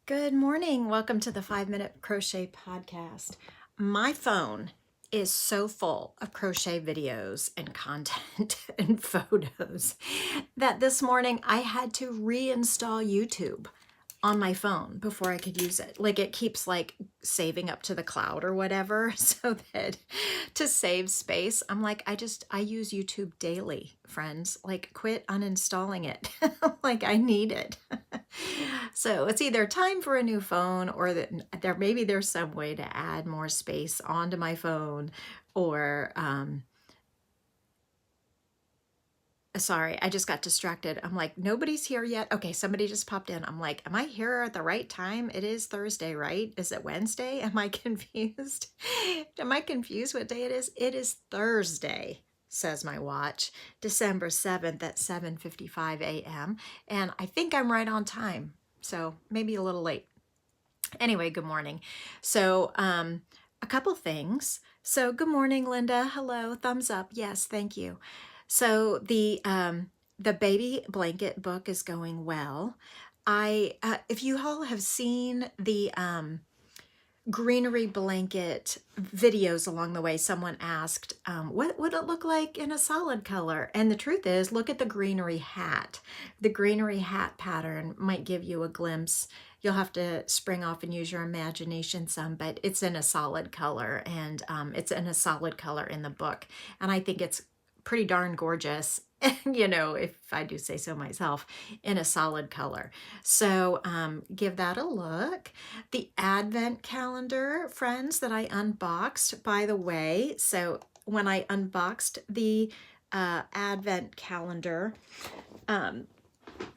Good morning. Welcome to the 5 Minute Crochet Podcast. My phone is so full of crochet videos and content and photos that this morning I had to reinstall YouTube on my phone before I could use it. Like it keeps like saving up to the cloud or whatever, so that to save space, I'm like, I use YouTube daily, friends. Like quit uninstalling it. Like I need it. So it's either time for a new phone or that maybe there's some way to add more space onto my phone or sorry, I just got distracted. I'm like, nobody's here yet. Okay, somebody just popped in. I'm like, am I here at the right time? It is Thursday, right? Is it Wednesday? Am I confused? Am I confused what day it is? It is Thursday, says my watch, December 7th at 7:55 a.m. And I think I'm right on time. So maybe a little late. Anyway, good morning. So a couple things. So good morning, Linda. Hello, thumbs up. Yes, thank you. So the baby blanket book is going well. If you all have seen the greenery blanket videos along the way, someone asked, what would it look like in a solid color? And the truth is, look at the greenery hat. The greenery hat pattern might give you a glimpse. You'll have to spring off and use your imagination some, but it's in a solid color, and it's in a solid color in the book. And I think it's pretty darn gorgeous, if I do say so myself, in a solid color. So give that a look. The advent calendar, friends, that I unboxed, by the way. So when I unboxed the advent calendar, I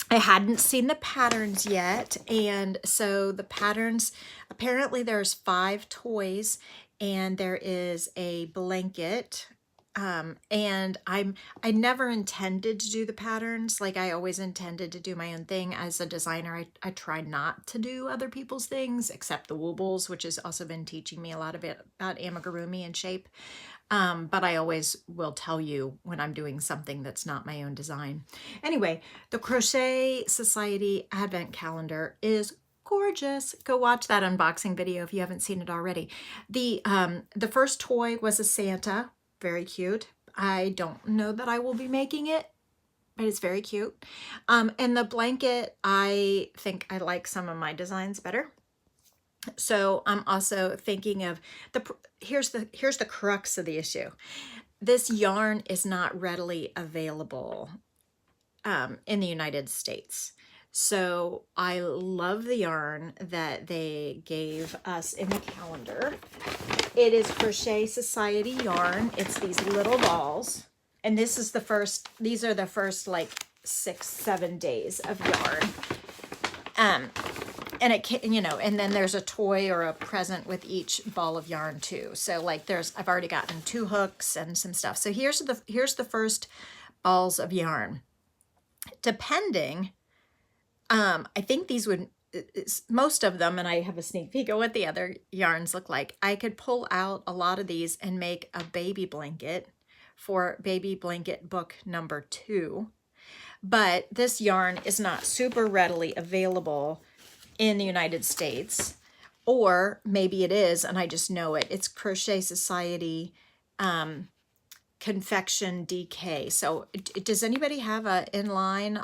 hadn't seen the patterns yet. And so the patterns, apparently there's 5 toys and there is a blanket. And I never intended to do the patterns. Like I always intended to do my own thing. As a designer, I try not to do other people's things, except the woobles, which has also been teaching me a lot of it about amigurumi and shape. But I always will tell you when I'm doing something that's not my own design. Anyway, the Crochet Society Advent Calendar is gorgeous. Go watch that unboxing video if you haven't seen it already. The first toy was a Santa. Very cute. I don't know that I will be making it, but it's very cute. And the blanket, I think I like some of my designs better. So I'm also thinking of here's the crux of the issue. This yarn is not readily available in the United States. So I love the yarn that they gave us in the calendar. It is Crochet Society yarn. It's these little balls. And these are the first like 6-7 days of yarn. And it can, and then there's a toy or a present with each ball of yarn too. So like I've already gotten 2 hooks and some stuff. So here's the first balls of yarn. Depending, I think these would, most of them, and I have a sneak peek at what the other yarns look like. I could pull out a lot of these and make a baby blanket for baby blanket book number 2. But this yarn is not super readily available in the United States, or maybe it is and I just know it. It's Crochet Society Confection DK. So does anybody have a inline,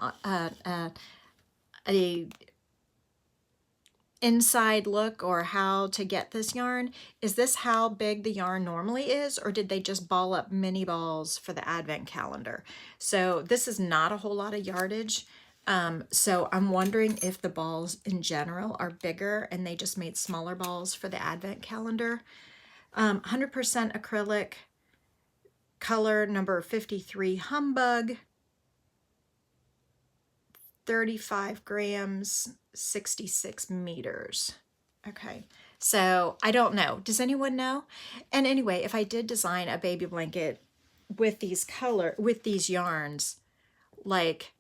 a inside look or how to get this yarn? Is this how big the yarn normally is, or did they just ball up mini balls for the advent calendar? So this is not a whole lot of yardage. So I'm wondering if the balls in general are bigger and they just made smaller balls for the advent calendar. 100% acrylic, color number 53 Humbug, 35 grams, 66 meters. Okay, so I don't know. Does anyone know? And anyway, if I did design a baby blanket with these yarns, like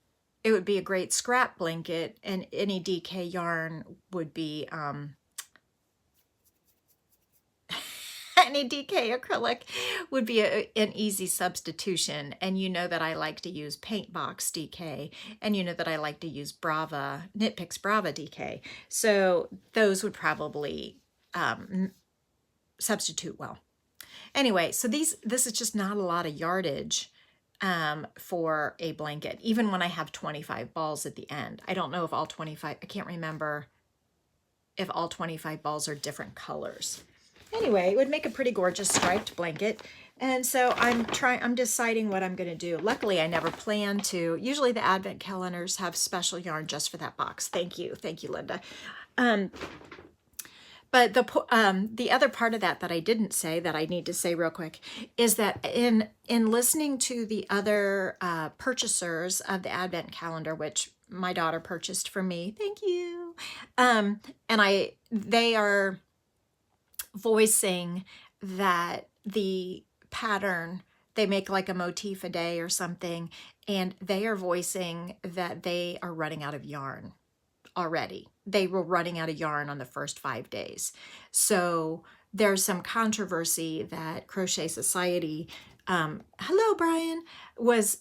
it would be a great scrap blanket, and any DK yarn would be Any DK acrylic would be an easy substitution. And you know that I like to use Paint Box DK, and you know that I like to use Knit Picks Brava DK. So those would probably substitute well. Anyway, so this is just not a lot of yardage for a blanket, even when I have 25 balls at the end. I don't know if all 25, I can't remember if all 25 balls are different colors. Anyway, it would make a pretty gorgeous striped blanket. And so I'm deciding what I'm going to do. Luckily, I never plan to. Usually the advent calendars have special yarn just for that box. Thank you, Linda. But the other part of that I didn't say, that I need to say real quick, is that in listening to the other purchasers of the advent calendar, which my daughter purchased for me, thank you, and they are voicing that the pattern, they make like a motif a day or something, and they are voicing that they are running out of yarn already. They were running out of yarn on the first 5 days. So there's some controversy that Crochet Society, hello Brian, was,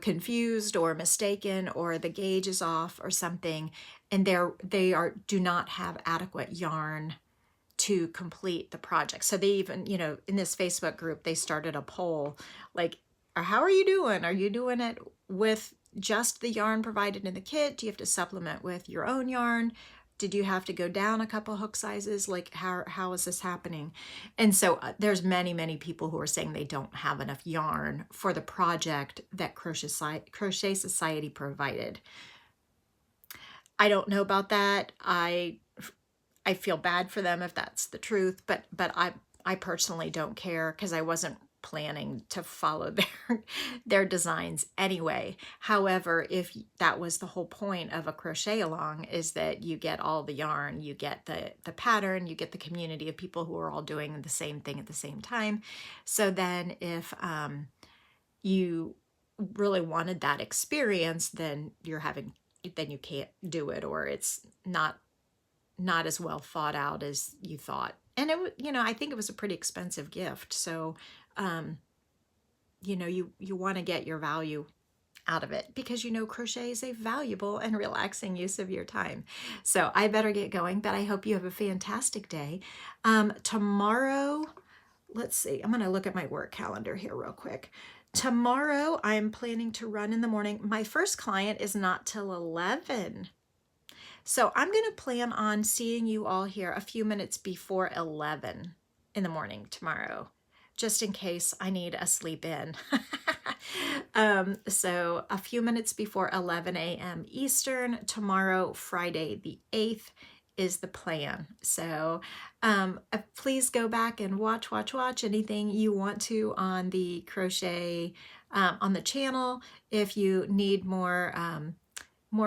confused or mistaken, or the gauge is off or something, and they do not have adequate yarn to complete the project. So they even, in this Facebook group, they started a poll like, how are you doing? Are you doing it with just the yarn provided in the kit? Do you have to supplement with your own yarn? Did you have to go down a couple hook sizes? Like, how is this happening? And so there's many people who are saying they don't have enough yarn for the project that Crochet Society provided. I don't know about that. I feel bad for them if that's the truth, but I personally don't care, because I wasn't planning to follow their designs anyway. However, if that was the whole point of a crochet along, is that you get all the yarn, you get the pattern, you get the community of people who are all doing the same thing at the same time. So then if you really wanted that experience, then you can't do it, or it's not as well thought out as you thought. And I think it was a pretty expensive gift. So, you want to get your value out of it, because crochet is a valuable and relaxing use of your time. So I better get going, but I hope you have a fantastic day. Tomorrow, let's see, I'm going to look at my work calendar here real quick. Tomorrow, I'm planning to run in the morning. My first client is not till 11. So I'm going to plan on seeing you all here a few minutes before 11 in the morning tomorrow, just in case I need a sleep in. So a few minutes before 11 a.m. Eastern tomorrow, Friday the 8th, is the plan. So please go back and watch anything you want to on the crochet, on the channel. If you need more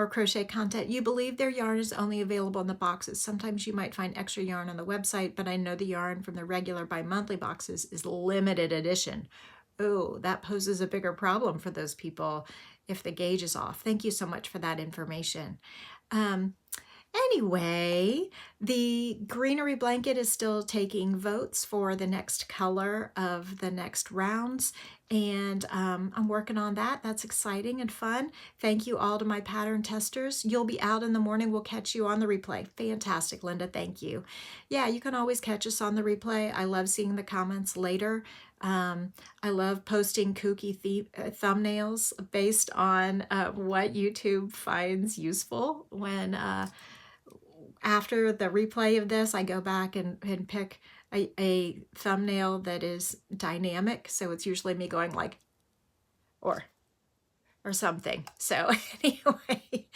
crochet content. You believe their yarn is only available in the boxes. Sometimes you might find extra yarn on the website, but I know the yarn from the regular bi-monthly boxes is limited edition. Oh, that poses a bigger problem for those people if the gauge is off. Thank you so much for that information. Anyway, the greenery blanket is still taking votes for the next color of the next rounds, and I'm working on that. That's exciting and fun. Thank you all to my pattern testers. You'll be out in the morning. We'll catch you on the replay. Fantastic, Linda. Thank you. Yeah, you can always catch us on the replay. I love seeing the comments later. I love posting kooky thumbnails based on what YouTube finds useful. When after the replay of this, I go back and pick a thumbnail that is dynamic. So it's usually me going like, or something. So anyway,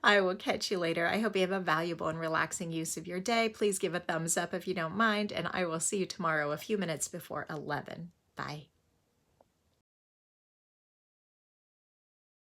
I will catch you later. I hope you have a valuable and relaxing use of your day. Please give a thumbs up if you don't mind, and I will see you tomorrow a few minutes before 11. Bye.